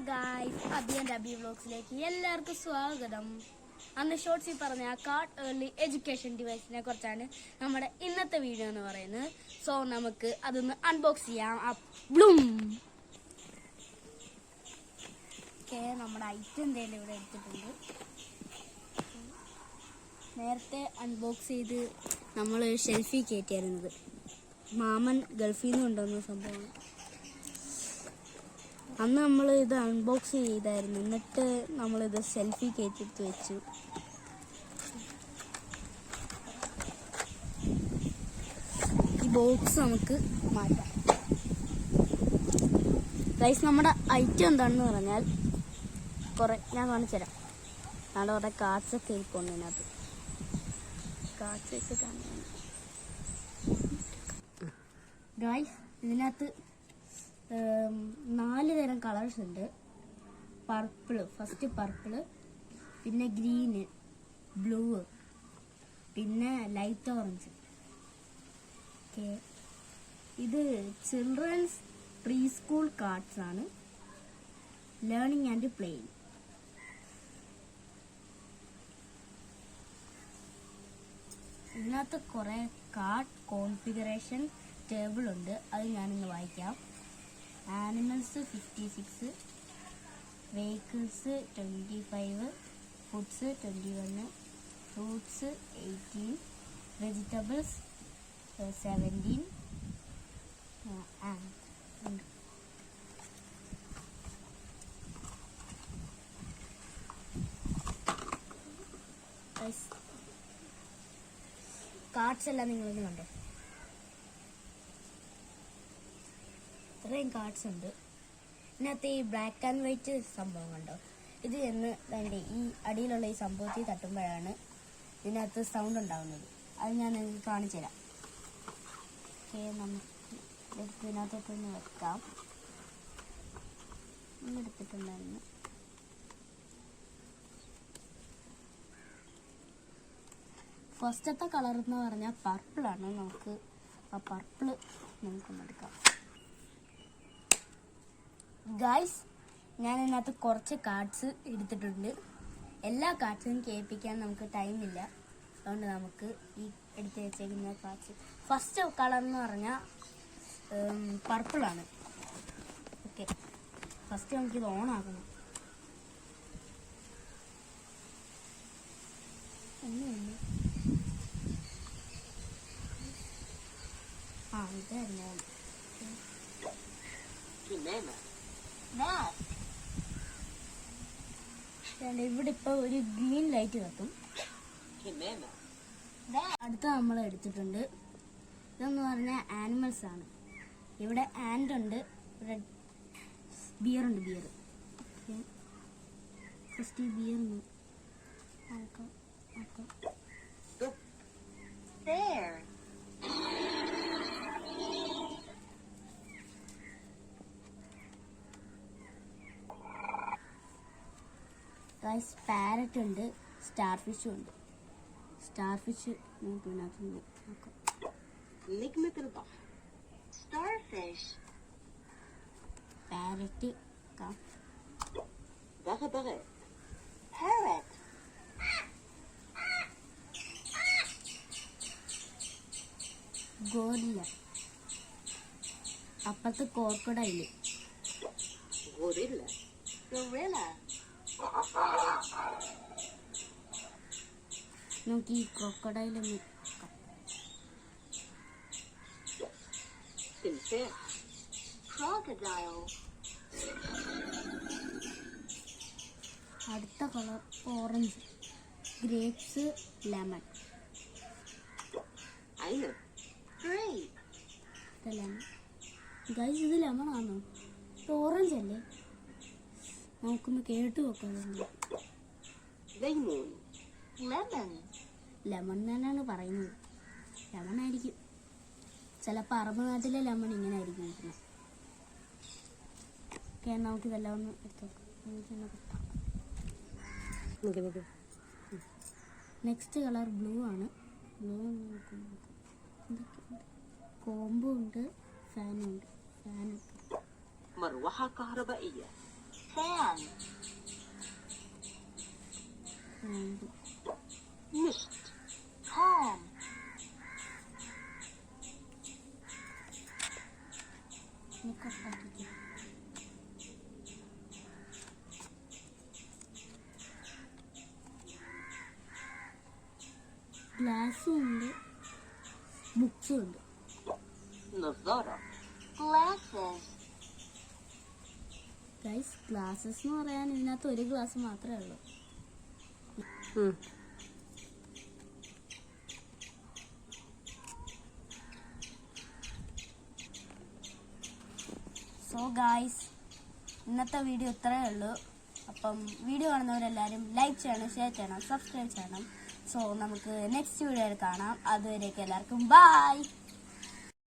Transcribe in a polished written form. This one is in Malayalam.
ഗായ്സ്, അബി വ്ലോഗ്സിലേക്ക് എല്ലാവർക്കും സ്വാഗതം. അന്ന് ഷോർട്സിൽ പറഞ്ഞ കാർഡ് ഏർലി എഡ്യൂക്കേഷൻ ഡിവൈസിനെ കുറിച്ചാണ് നമ്മുടെ ഇന്നത്തെ വീഡിയോ എന്ന് പറയുന്നത്. സോ നമുക്ക് അതൊന്ന് അൺബോക്സ് ചെയ്യാം. നമ്മുടെ ഐറ്റം എന്തെങ്കിലും ഇവിടെ എടുത്തിട്ടുണ്ട്. നേരത്തെ അൺബോക്സ് ചെയ്ത് നമ്മൾ ഷെൽഫിൽ കയറ്റിയായിരുന്നത്. മാമൻ ഗൾഫിൽ നിന്ന് കൊണ്ടുവന്ന സംഭവമാണ്. അന്ന് നമ്മൾ ഇത് അൺബോക്സ് ചെയ്തായിരുന്നു. എന്നിട്ട് നമ്മളിത് സെൽഫി കയറ്റിയെടുത്ത് വെച്ചു. ഈ ബോക്സ് നമുക്ക് മാറ്റാം. ഗൈസ്, നമ്മുടെ ഐറ്റം എന്താണെന്ന് പറഞ്ഞാൽ ഞാൻ കാണിച്ചു തരാം. നാളെ കുറേ കാർഡ്സൊക്കെ ഇരിപ്പുണ്ട് ഇതിനകത്ത്. കാർഡ്സ് വെച്ചിട്ടാണ് ഗൈസ്. ഇതിനകത്ത് 4 തരം കളേഴ്സ് ഉണ്ട്. ഫസ്റ്റ് പർപ്പിള്, പിന്നെ ഗ്രീന്, ബ്ലൂ, പിന്നെ ലൈറ്റ് ഓറഞ്ച്. ഇത് ചിൽഡ്രൻസ് പ്രീ സ്കൂൾ കാർഡ്സ് ആണ്. Learning and playing. ഇതിനകത്ത് കുറെ കാർഡ് കോൺഫിഗറേഷൻ ടേബിൾ ഉണ്ട്. അത് ഞാനിന്ന് വായിക്കാം. Animals 56, vehicles 25, foods 21, fruits 18, vegetables 17. Cards എല്ലാം നിങ്ങളൊന്ന് കണ്ടോ. ഇത്രയും കാർഡ്സ് ഉണ്ട്. ഇതിനകത്ത് ഈ ബ്ലാക്ക് ആൻഡ് വൈറ്റ് സംഭവം കണ്ടോ. ഇത് അതിൻ്റെ ഈ അടിയിലുള്ള ഈ സംഭവത്തിൽ തട്ടുമ്പോഴാണ് ഇതിനകത്ത് സൗണ്ട് ഉണ്ടാകുന്നത്. അത് ഞാൻ നിങ്ങൾക്ക് കാണിച്ചു തരാം. നമുക്ക് ഇതിനകത്തോട്ടൊന്ന് വെക്കാം. എടുത്തിട്ടുണ്ടായിരുന്നു. ഫസ്റ്റത്തെ കളർ എന്ന് പറഞ്ഞാൽ പർപ്പിളാണ്. നമുക്ക് ആ പർപ്പിള് നമുക്കൊന്ന് എടുക്കാം. ഗൈസ്, ഞാൻ ഇതിനകത്ത് കുറച്ച് കാർഡ്സ് എടുത്തിട്ടുണ്ട്. എല്ലാ കാർഡ്സും കേൾപ്പിക്കാൻ നമുക്ക് ടൈമില്ല. അതുകൊണ്ട് നമുക്ക് ഈ എടുത്ത് വെച്ചേക്കുന്ന കാർഡ്സ്. ഫസ്റ്റ് കളർ എന്ന് പറഞ്ഞാൽ പർപ്പിളാണ്. ഓക്കെ, ഫസ്റ്റ് നമുക്കിത് ഓണാക്കണം. ഇതായിരുന്നു. ഇവിടെ ഇപ്പൊ ഒരു ഗ്രീൻ ലൈറ്റ് കത്തും. അടുത്ത നമ്മൾ എടുത്തിട്ടുണ്ട്. ഇതെന്ന് പറഞ്ഞാൽ ആനിമൽസ് ആണ്. ഇവിടെ ആൻഡ് ഉണ്ട്, ഇവിടെ ബിയർ ഉണ്ട്. ഫസ്റ്റ് ഈ ബിയർ പാരറ്റ് ഉണ്ട്, സ്റ്റാർ ഫിഷും ഉണ്ട്. Star fish parrot gorilla. അപ്പുറത്ത് ക്രോക്കഡൈല്. നമുക്ക് ഈ ക്രോക്കഡൈലൊന്ന് അടുത്ത colour orange, grapes, lemon. Guys, ഇത് ലെമൺ ആണോ? ഓറഞ്ച് അല്ലേ? നമുക്കൊന്ന് കേട്ട് നോക്കാം. ലെമൺ തന്നെയാണ് പറയുന്നത്. ലെമൺ ആയിരിക്കും. ചിലപ്പോൾ അറബ് നാട്ടിലെ ലെമൺ ഇങ്ങനെ ആയിരിക്കും ഇരിക്കുന്നത്. ഓക്കെ, നമുക്ക് ഇതെല്ലാം ഒന്ന് എടുത്തു നോക്കാം. നെക്സ്റ്റ് കളർ ബ്ലൂ ആണ്. ബ്ലൂ കോംബോ ഉണ്ട്, ഫാനുണ്ട്. مروحة كهربائية. fan. Nicht. Calm. ഗ്ലാസ്സും ഉണ്ട്, ബുക്സും ഉണ്ട്. Nevada. Glasses. ഗൈസ്, ഗ്ലാസ്സസ് എന്ന് പറയാൻ ഇതിനകത്ത് ഒരു ഗ്ലാസ് മാത്രമേ ഉള്ളൂ. സോ ഗൈസ്, ഇന്നത്തെ വീഡിയോ ഇത്രയേ ഉള്ളൂ. അപ്പം വീഡിയോ കാണുന്നവരെല്ലാവരും ലൈക്ക് ചെയ്യണം, ഷെയർ ചെയ്യണം, സബ്സ്ക്രൈബ് ചെയ്യണം. സോ നമുക്ക് നെക്സ്റ്റ് വീഡിയോയിൽ കാണാം. അതുവരേക്കും എല്ലാവർക്കും ബൈ.